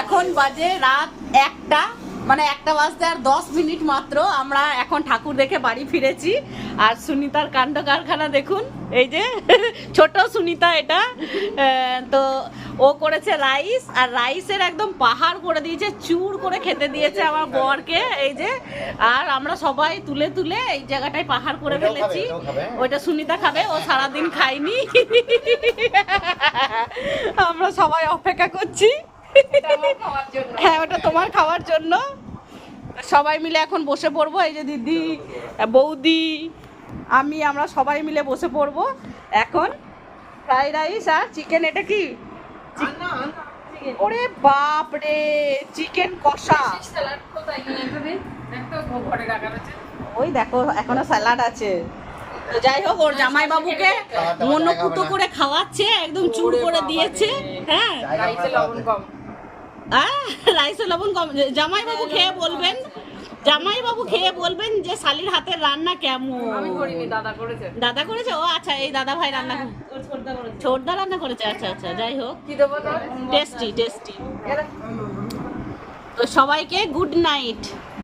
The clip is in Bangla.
এখন বাজে রাত 1টা, মানে 1টা বাজতে আর 10 মিনিট মাত্র। আমরা এখন ঠাকুর দেখে বাড়ি ফিরেছি। আর সুনিতার কাণ্ড কারখানা দেখুন, এই যে ছোট সুনিতা এটা। তো ও করেছে রাইস, আর রাইসের একদম পাহাড় করে দিয়েছে, চুর করে খেতে দিয়েছে আমার বরকে, এই যে। আর আমরা সবাই তুলে তুলে এই জায়গাটায় পাহাড় করে ফেলেছি। ওইটা সুনিতা খাবে, ও সারাদিন খায়নি। আমরা সবাই অপেক্ষা করছি। হ্যাঁ, ওটা তোমার খাওয়ার জন্য। সবাই মিলে এখন বসে পড়বো, এই যে দিদি, বৌদি, আমরা সবাই মিলে বসে পড়বো এখন। ফ্রাইড রাইস আর চিকেন, এটা কি? ওরে বাপ রে, চিকেন কষা। ওই দেখো এখনো স্যালাড আছে। তো যাই হোক, ওর জামাই বাবুকে মনোপুত করে খাওয়াচ্ছে, একদম চুর করে দিয়েছে। হ্যাঁ, রাইসে লবণ কম। জামাই বাবু খেয়ে বলবেন, যে শালির হাতের রান্না কেমন। আমি করিনি, দাদা করেছে। ও আচ্ছা, এই দাদা ভাই রান্না, ছোটদা রান্না করেছে। আচ্ছা আচ্ছা, যাই হোক, টেস্টি। তো সবাইকে গুড নাইট।